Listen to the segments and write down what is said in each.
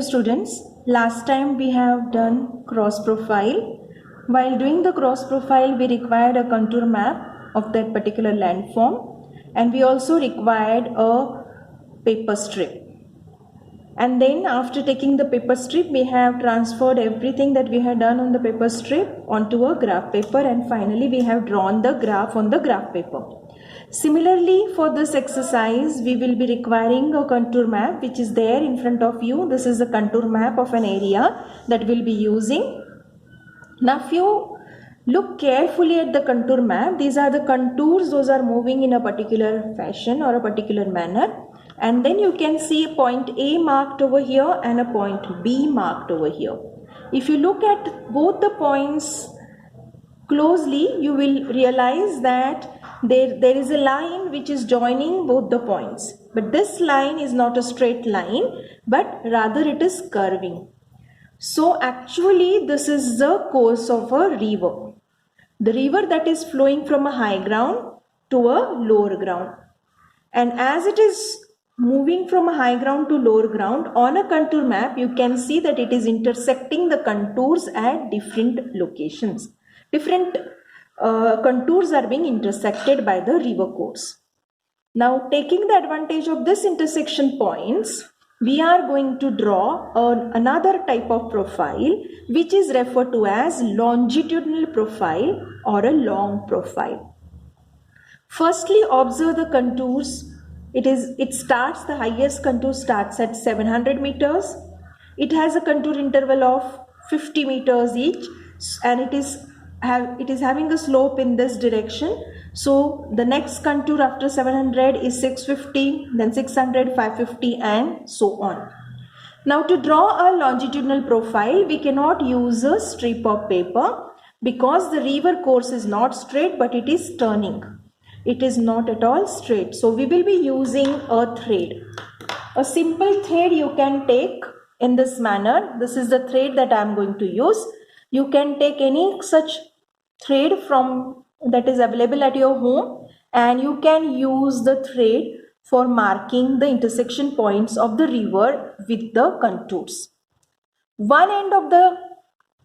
students, last time we have done cross profile. While doing the cross profile, we required a contour map of that particular landform, and we also required a paper strip. And then after taking the paper strip, we have transferred everything that we had done on the paper strip onto a graph paper, and finally we have drawn the graph on the graph paper. Similarly, for this exercise, we will be requiring a contour map which is there in front of you. This is the contour map of an area that we'll be using. Now, if you look carefully at the contour map, these are the contours, those are moving in a particular fashion or a particular manner. And then you can see a point A marked over here and a point B marked over here. If you look at both the points closely, you will realize that there is a line which is joining both the points. But this line is not a straight line, but rather it is curving. So actually this is the course of a river. The river that is flowing from a high ground to a lower ground. And as it is moving from a high ground to lower ground, on a contour map you can see that it is intersecting the contours at different locations. Different contours are being intersected by the river course. Now, taking the advantage of this intersection points, we are going to draw another type of profile which is referred to as longitudinal profile or a long profile. Firstly, observe the contours. The highest contour starts at 700 meters. It has a contour interval of 50 meters each, and it is having a slope in this direction. So the next contour after 700 is 650, then 600, 550 and so on. Now to draw a longitudinal profile, we cannot use a strip of paper because the river course is not straight but it is turning. It is not at all straight. So we will be using a thread. A simple thread you can take in this manner. This is the thread that I am going to use. You can take any such thread that is available at your home, and you can use the thread for marking the intersection points of the river with the contours. One end of the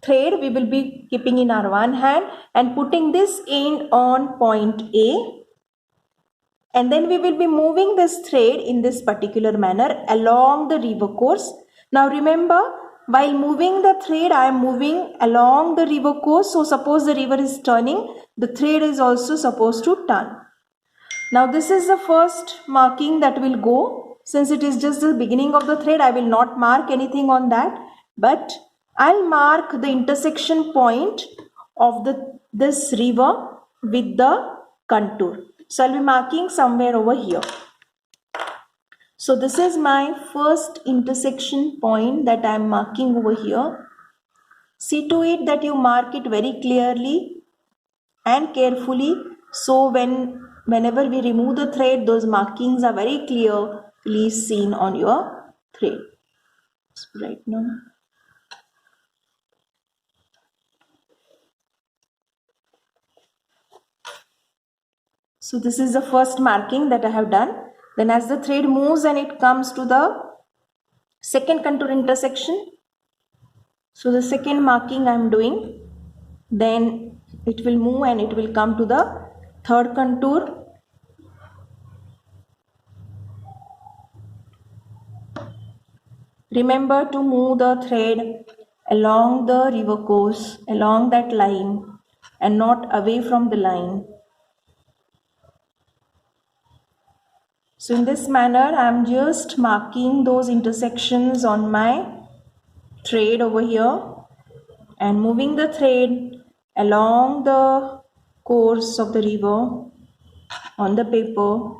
thread we will be keeping in our one hand and putting this end on point A, and then we will be moving this thread in this particular manner along the river course. Now remember, while moving the thread, I am moving along the river course. So suppose the river is turning, the thread is also supposed to turn. Now this is the first marking that will go. Since it is just the beginning of the thread, I will not mark anything on that. But I'll mark the intersection point of this river with the contour. So I'll be marking somewhere over here. So this is my first intersection point that I am marking over here. See to it that you mark it very clearly and carefully, so whenever we remove the thread, those markings are very clearly seen on your thread. Right now. So this is the first marking that I have done. Then as the thread moves and it comes to the second contour intersection, so the second marking I am doing, then it will move and it will come to the third contour. Remember to move the thread along the river course, along that line and not away from the line. So in this manner, I am just marking those intersections on my thread over here and moving the thread along the course of the river on the paper.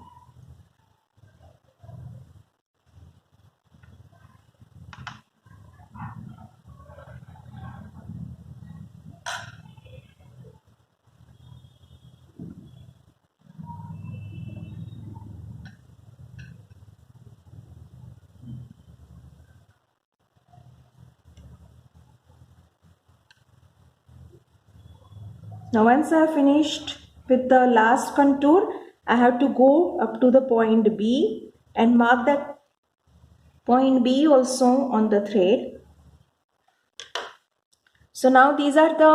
Now once I have finished with the last contour, I have to go up to the point B and mark that point B also on the thread. So now these are the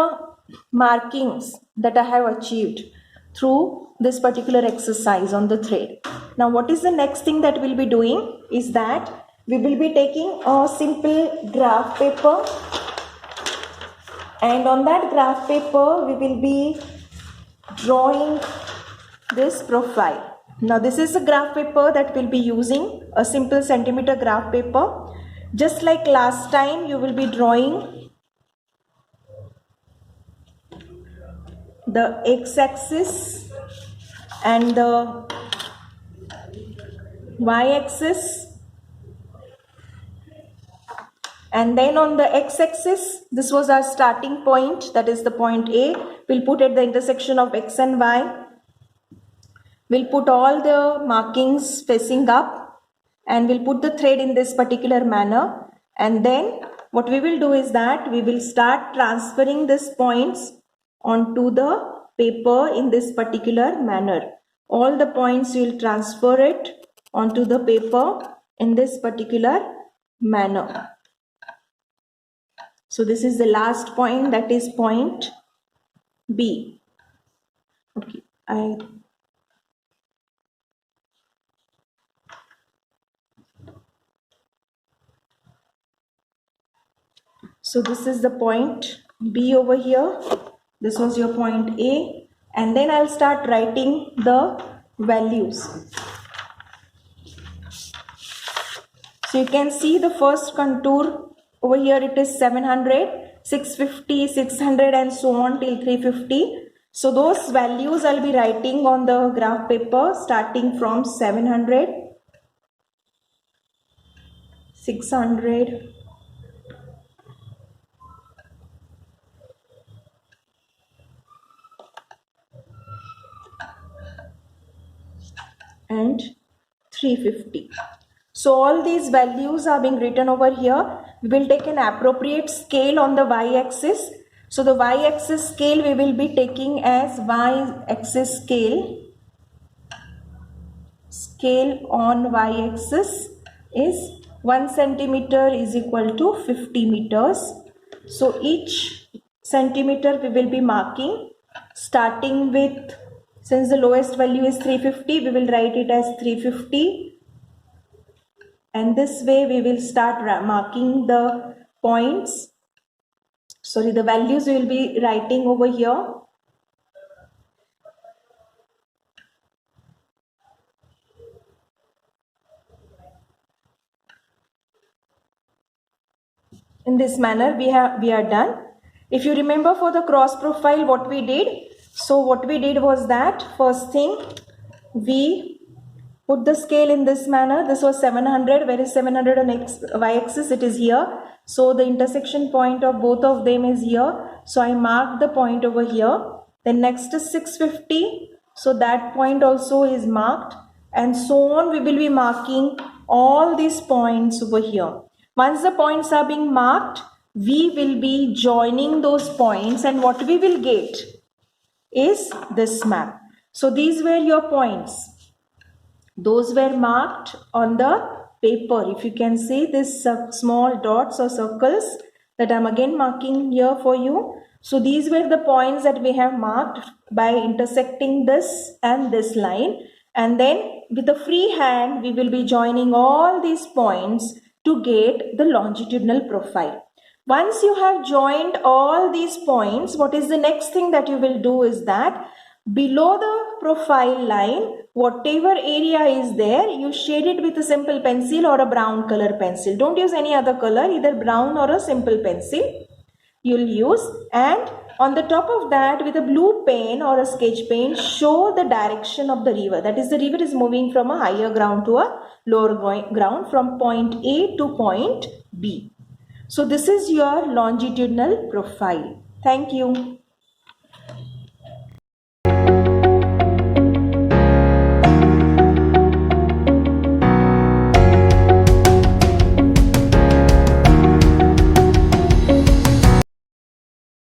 markings that I have achieved through this particular exercise on the thread. Now what is the next thing that we'll be doing is that we will be taking a simple graph paper, and on that graph paper we will be drawing this profile. Now this is a graph paper that we'll be using, a simple centimeter graph paper. Just like last time, you will be drawing the x-axis and the y-axis, and then on the x-axis, this was our starting point, that is the point A. We'll put at the intersection of x and y. We'll put all the markings facing up, and we'll put the thread in this particular manner. And then what we will do is that we will start transferring these points onto the paper in this particular manner. All the points we will transfer it onto the paper in this particular manner. So this is the last point, that is point B. Okay, so this is the point B over here. This was your point A, and then I'll start writing the values. So you can see the first contour over here, it is 700, 650, 600 and so on till 350. So those values I'll be writing on the graph paper starting from 700, 600, and 350. So all these values are being written over here. We will take an appropriate scale on the y-axis. So the y-axis scale we will be taking as y-axis scale. Scale on y-axis is 1 centimeter is equal to 50 meters. So each centimeter we will be marking starting with, since the lowest value is 350, we will write it as 350. And this way we will start marking the points. Sorry, the values we will be writing over here. In this manner we are done. If you remember for the cross profile what we did, so what we did was that first thing we put the scale in this manner. This was 700, where is 700 on y-axis? It is here. So the intersection point of both of them is here. So I marked the point over here. Then next is 650. So that point also is marked. And so on, we will be marking all these points over here. Once the points are being marked, we will be joining those points, and what we will get is this map. So these were your points. Those were marked on the paper. If you can see this small dots or circles that I'm again marking here for you. So these were the points that we have marked by intersecting this and this line. And then with the free hand, we will be joining all these points to get the longitudinal profile. Once you have joined all these points, what is the next thing that you will do is that below the profile line, whatever area is there, you shade it with a simple pencil or a brown color pencil. Don't use any other color, either brown or a simple pencil you'll use. And on the top of that, with a blue pen or a sketch pen, show the direction of the river. That is, the river is moving from a higher ground to a lower ground, from point A to point B. So this is your longitudinal profile. Thank you.